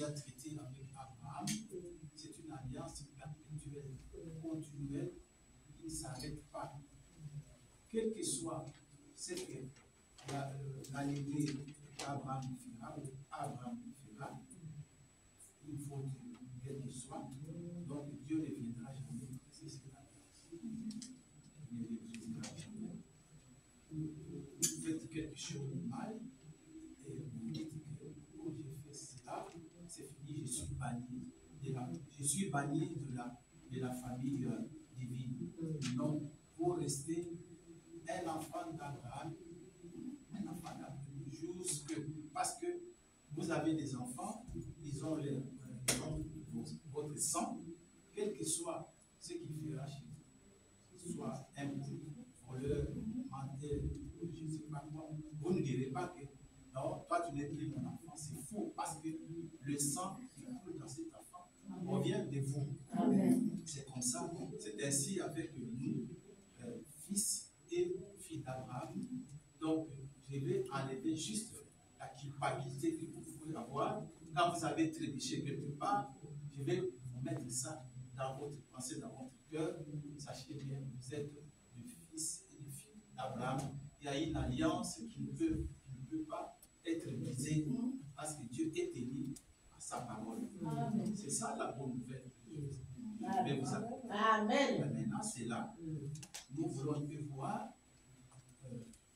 tu as traité avec Abraham, c'est une alliance perpétuelle, continuelle, qui ne s'arrête pas. Quel que soit ce que l'année qu'Abraham fera, il faut qu'elle soit. Donc Dieu ne viendra jamais briser cette alliance. Il ne brisera jamais. Vous faites quelque chose de mal et vous dites que oh, j'ai fait cela, c'est fini, je suis banni de la famille divine. Non, vous restez un enfant d'Abraham, parce que vous avez des enfants, ils ont votre sang, quel que soit ce qui fera chez vous, soit un voleur, menteur, je ne sais pas quoi, vous ne direz pas que non, toi tu n'es plus mon enfant, c'est faux, parce que le sang qui coule dans cet enfant provient de vous. C'est comme ça, c'est ainsi avec nous, fils et filles d'Abraham. Donc, je vais enlever juste la culpabilité que vous pouvez avoir. Quand vous avez trébuché quelque part, je vais vous mettre ça dans votre pensée, dans votre cœur. Sachez bien, vous êtes le fils et les filles d'Abraham. Il y a une alliance qui ne peut pas être brisée parce que Dieu est tenu à sa parole. C'est ça la bonne nouvelle. Je vais vous appeler. Amen. Maintenant, c'est là. Nous voulons voir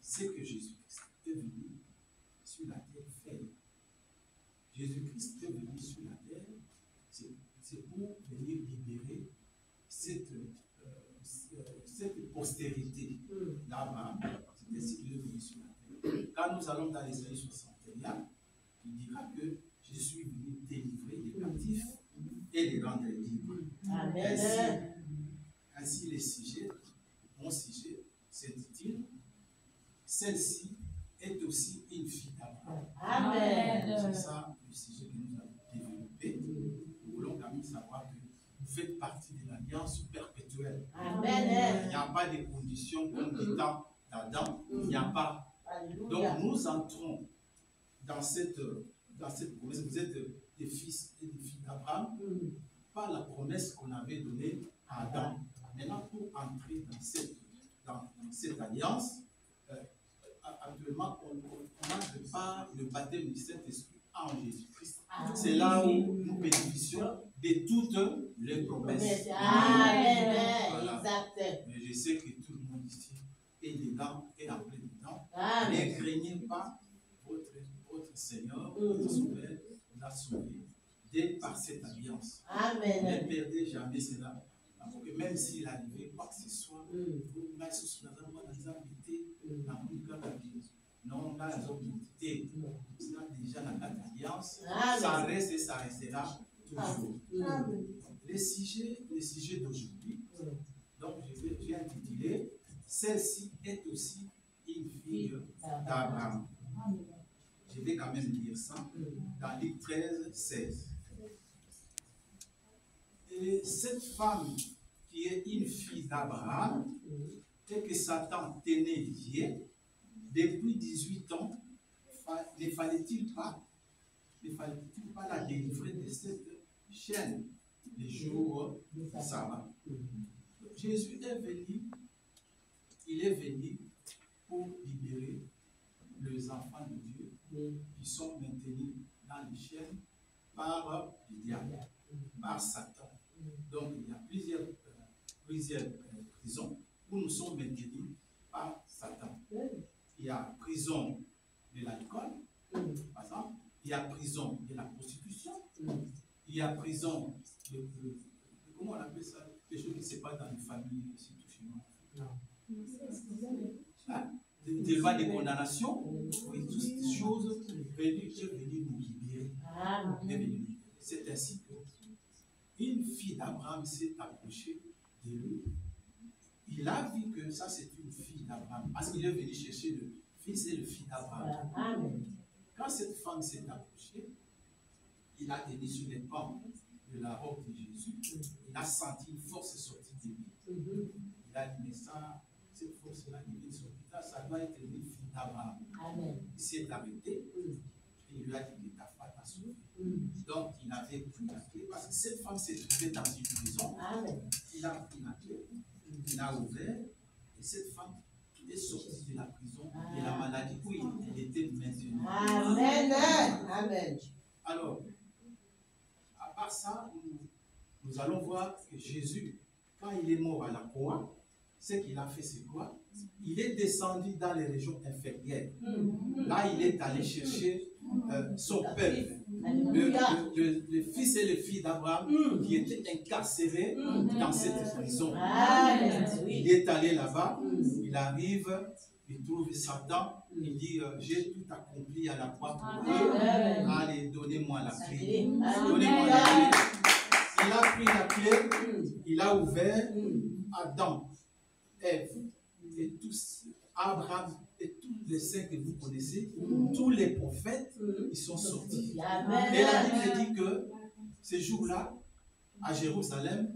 ce que Jésus-Christ est venu sur la terre faire. Jésus-Christ est venu sur la terre, c'est pour venir libérer cette postérité d'Abraham. C'est ainsi qu'il est venu sur la terre. Quand nous allons dans l'Ésaïe 61, il dira que je suis venu délivrer les captifs et les rendre libres. Ainsi les sujets, mon sujet, c'est dit-il, celle-ci est aussi une fille d'Abraham. C'est ça le sujet que nous avons développé. Nous voulons quand même savoir que vous faites partie de l'alliance perpétuelle. Il n'y a pas de conditions comme du temps d'Adam. Il n'y a pas. Donc nous entrons dans cette promesse. Vous êtes des fils et des filles d'Abraham par la promesse qu'on avait donnée à Adam. Maintenant, pour entrer dans cette alliance, actuellement, on a de part le baptême du Saint-Esprit en Jésus-Christ. C'est là où nous bénéficions de toutes les promesses. Voilà. Mais je sais que tout le monde ici est dedans et en plein dedans. Ne craignez pas, votre Seigneur, votre Sauveur, vous a sauvé par cette alliance. Ne perdez jamais cela. Parce que même s'il arrivait quoi que ce soit, non, dans les autres entités, déjà la alliance, ça reste et ça restera toujours. Les sujets d'aujourd'hui, donc j'ai intitulé celle-ci est aussi une fille d'Abraham. Je vais quand même lire ça dans Luc 13, 16. Et cette femme qui est une fille d'Abraham et que Satan tenait liée depuis 18 ans, ne fallait-il pas la délivrer de cette chaîne les jours de sabbat? Jésus est venu, il est venu pour libérer les enfants de Dieu qui sont maintenus dans les chaînes par le diable, par Satan. Donc il y a plusieurs prisons où nous sommes maintenus par Satan. Il y a prison de l'alcool, par exemple. Il y a prison de la prostitution. Il y a prison de comment on appelle ça? Des choses qui ne se passent dans les familles, surtout chez nous. Des lois de condamnation. Oui, toutes ces choses venues nous libérer. C'est ainsi que une fille d'Abraham s'est approchée de lui. Il a vu que ça c'est une fille d'Abraham parce qu'il est venu chercher le fils et le fils d'Abraham. Quand cette femme s'est approchée, il a tenu sur les pans de la robe de Jésus. Il a senti une force sortir de lui. Il a dit, mais ça, cette force-là, ça doit être une fille d'Abraham. Il s'est arrêté et il lui a dit, mais ta femme t'a sauvé. Donc, il avait pris la clé parce que cette femme s'est trouvée dans une prison. Il a pris la clé, il a ouvert, et cette femme est sortie de la prison de la maladie où elle était maintenue. Amen. Amen. Alors, à part ça, nous allons voir que Jésus, quand il est mort à la croix, ce qu'il a fait, c'est quoi? Il est descendu dans les régions inférieures. Là, il est allé chercher son peuple, le fils et les filles d'Abraham qui étaient incarcérés dans cette prison. Il est allé là-bas, il arrive, il trouve Satan, il dit j'ai tout accompli à la croix pour eux. Allez, donnez-moi la clé. Donnez-moi la clé. Il a pris la clé, il a ouvert. Adam, Ève et tous, Abraham et tous les saints que vous connaissez, tous les prophètes, ils sont sortis. Et la Bible dit que ce jour-là, à Jérusalem,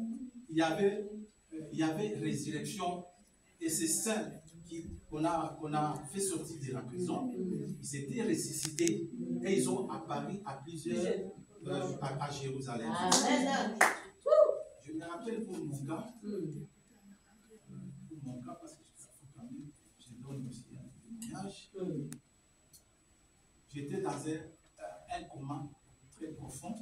il y avait résurrection et ces saints qu'on a fait sortir de la prison, ils étaient ressuscités et ils ont apparu à plusieurs à Jérusalem. Je me rappelle pour mon cas, parce que je donne aussi un témoignage. J'étais dans un coma très profond.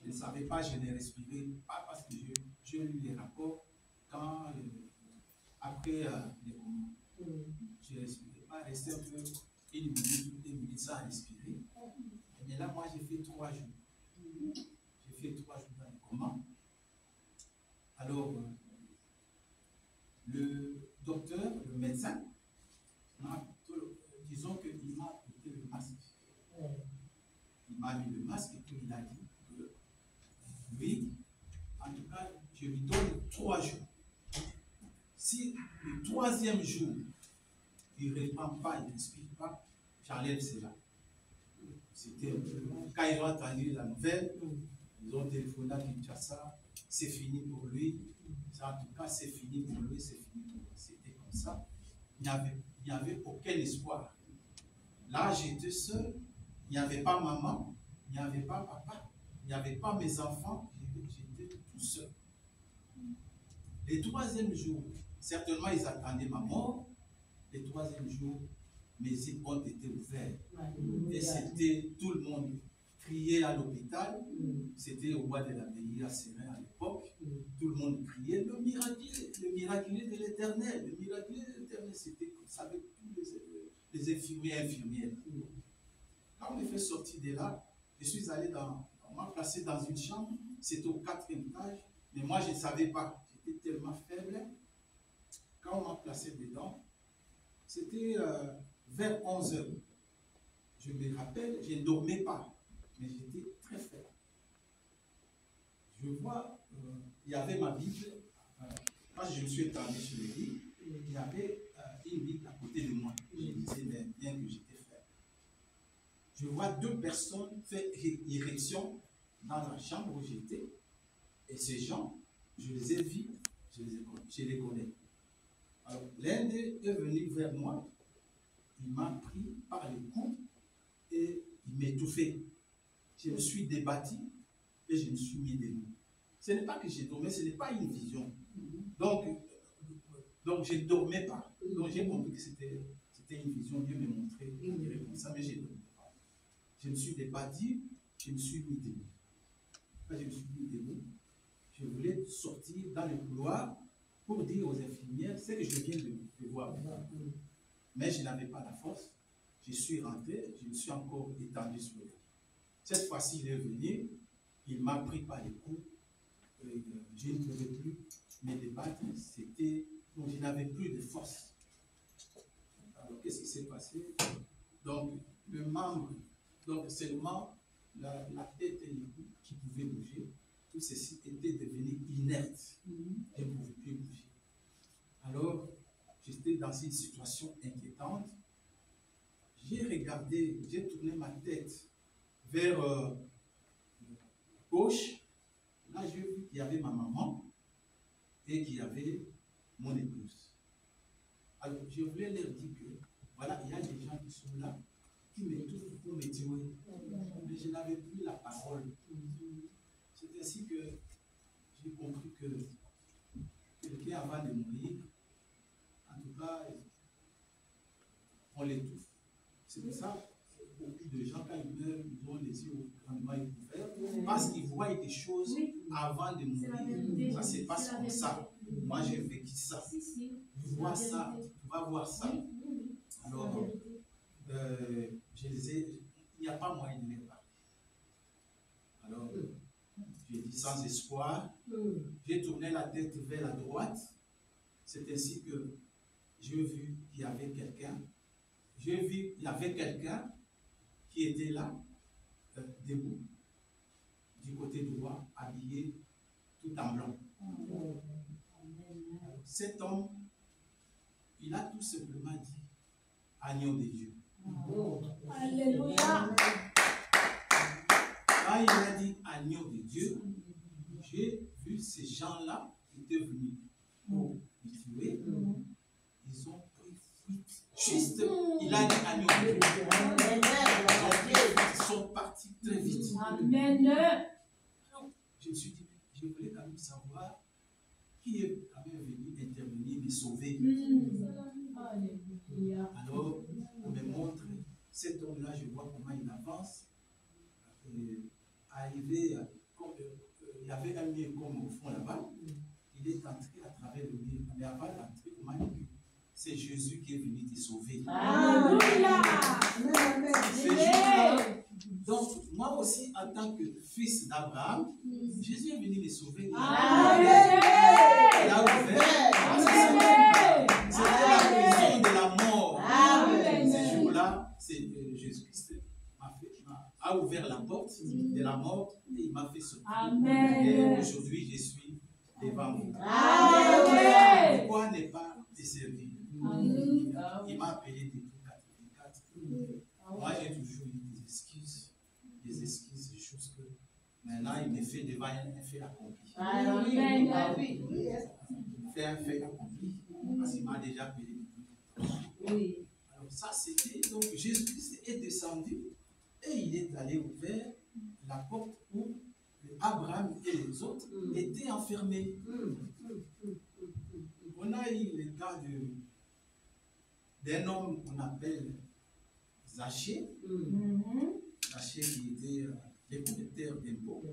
Je ne savais pas, je n'ai respiré pas parce que j'ai lu les rapports après les comas. Je ne respirais pas, resté un peu une minute ou 2 minutes sans respirer. Mais là, moi, j'ai fait 3 jours. J'ai fait 3 jours dans le coma. Alors, le docteur, le médecin, disons qu'il m'a appliqué le masque. Il m'a mis le masque et puis il a dit que lui, en tout cas, je lui donne 3 jours. Si le 3e jour, il ne reprend pas, il ne respire pas, j'enlève cela. C'était quand ils ont entendu la nouvelle, ils ont téléphoné à Kinshasa, c'est fini pour lui. En tout cas, c'est fini pour lui, c'est fini pour lui. C'était comme ça. Il n'y avait aucun espoir. Là, j'étais seul. Il n'y avait pas maman, il n'y avait pas papa, il n'y avait pas mes enfants. J'étais tout seul. Les 3e jour, certainement, ils attendaient ma mort. Les 3e jour, mes yeux ont été ouverts. Et c'était tout le monde criait à l'hôpital. C'était au roi de l'abbaye à Sérin à l'époque. Tout le monde criait le miraculé de l'Éternel. Le miraculé de l'Éternel, c'était comme ça avec tous les infirmiers et infirmières. Quand on me fait sortir de là, je suis allé on m'a placé dans une chambre. C'était au 4e étage. Mais moi, je ne savais pas. J'étais tellement faible. Quand on m'a placé dedans, c'était vers 11 h. Je me rappelle, je ne dormais pas, mais j'étais très faible. Je vois, il y avait ma Bible. Quand je me suis étendu sur le lit, il y avait une Bible à côté de moi. Je disais bien que j'étais faible. Je vois 2 personnes faire irruption dans la chambre où j'étais. Et ces gens, je les ai vus, je les connais. Alors, l'un d'eux est venu vers moi. Il m'a pris par le cou et il m'étouffait. Je me suis débattu et je me suis mis debout. Ce n'est pas que j'ai dormi, ce n'est pas une vision. Donc je ne dormais pas. Donc j'ai compris que c'était une vision. Dieu me montrait comme ça, mais je ne dormais pas. Je me suis débattu, je me suis mis debout. Quand je me suis mis debout, je voulais sortir dans le couloir pour dire aux infirmières ce que je viens de voir. Mais je n'avais pas la force. Je suis rentré, je me suis encore étendu sur le lit. Cette fois-ci, il est venu, il m'a pris par les coups. Je ne pouvais plus me débattre. Donc, je n'avais plus de force. Alors, qu'est-ce qui s'est passé? Donc, le membre, donc seulement la tête et le cou qui pouvaient bouger, tout ceci était devenu inerte. Je ne pouvais plus bouger. Alors, j'étais dans une situation inquiétante. J'ai regardé, j'ai tourné ma tête vers gauche. Là, j'ai vu qu'il y avait ma maman et qu'il y avait mon épouse. Alors, je voulais leur dire que, voilà, il y a des gens qui sont là, qui m'étouffe pour me tuer. Mais je n'avais plus la parole. C'est ainsi que j'ai compris que quelqu'un avant de mourir, en tout cas, on l'étouffe. C'est pour ça que beaucoup de gens, quand ils meurent, ils ont les yeux grandement ouverts, parce qu'ils voient des choses avant de mourir. Ça se passe comme ça. Moi, j'ai vécu ça. Je vois ça, tu vas voir ça. Alors, je disais, il n'y a pas moyen de les parler. Alors, j'ai dit sans espoir. J'ai tourné la tête vers la droite. C'est ainsi que j'ai vu qu'il y avait quelqu'un. J'ai vu qu'il y avait quelqu'un qui était là, debout, du côté droit, habillé tout en blanc. Cet homme, il a tout simplement dit agneau de Dieu. Alléluia. Quand il a dit agneau de Dieu, j'ai vu ces gens-là qui étaient venus pour me tuer. Ils ont pris fuite. Juste, il a dit agneau de Dieu. Ils sont partis très vite. Amen. Alors, je me suis dit, je voulais quand même savoir qui est quand même venu intervenir, me sauver. Alors, on me montre cet homme-là, je vois comment il avance. Arrivé, il y avait un mur comme au fond là-bas. Il est entré à travers le mur. Mais avant d'entrer, on m'a dit que c'est Jésus qui est venu te sauver. Alléluia. C'est Jésus. Donc, moi aussi, en tant que fils d'Abraham, Jésus est venu me sauver. Il a ouvert. C'était la prison de la mort. Ce jour-là, c'est Jésus-Christ a ouvert la porte de la mort et il m'a fait sortir. Et aujourd'hui, je suis devant vous. Pourquoi ne pas te servir? Il m'a appelé depuis 1984. Moi, j'ai toujours eu des excuses, jusque maintenant, il me fait devant un fait accompli. Il fait un fait accompli parce qu'il m'a déjà appelé depuis. Alors, ça, c'était. Donc, Jésus-Christ est descendu et il est allé ouvrir la porte où Abraham et les autres étaient enfermés. On a eu le cas d'un homme qu'on appelle Zachée. Zachée qui était le collecteur d'impôts.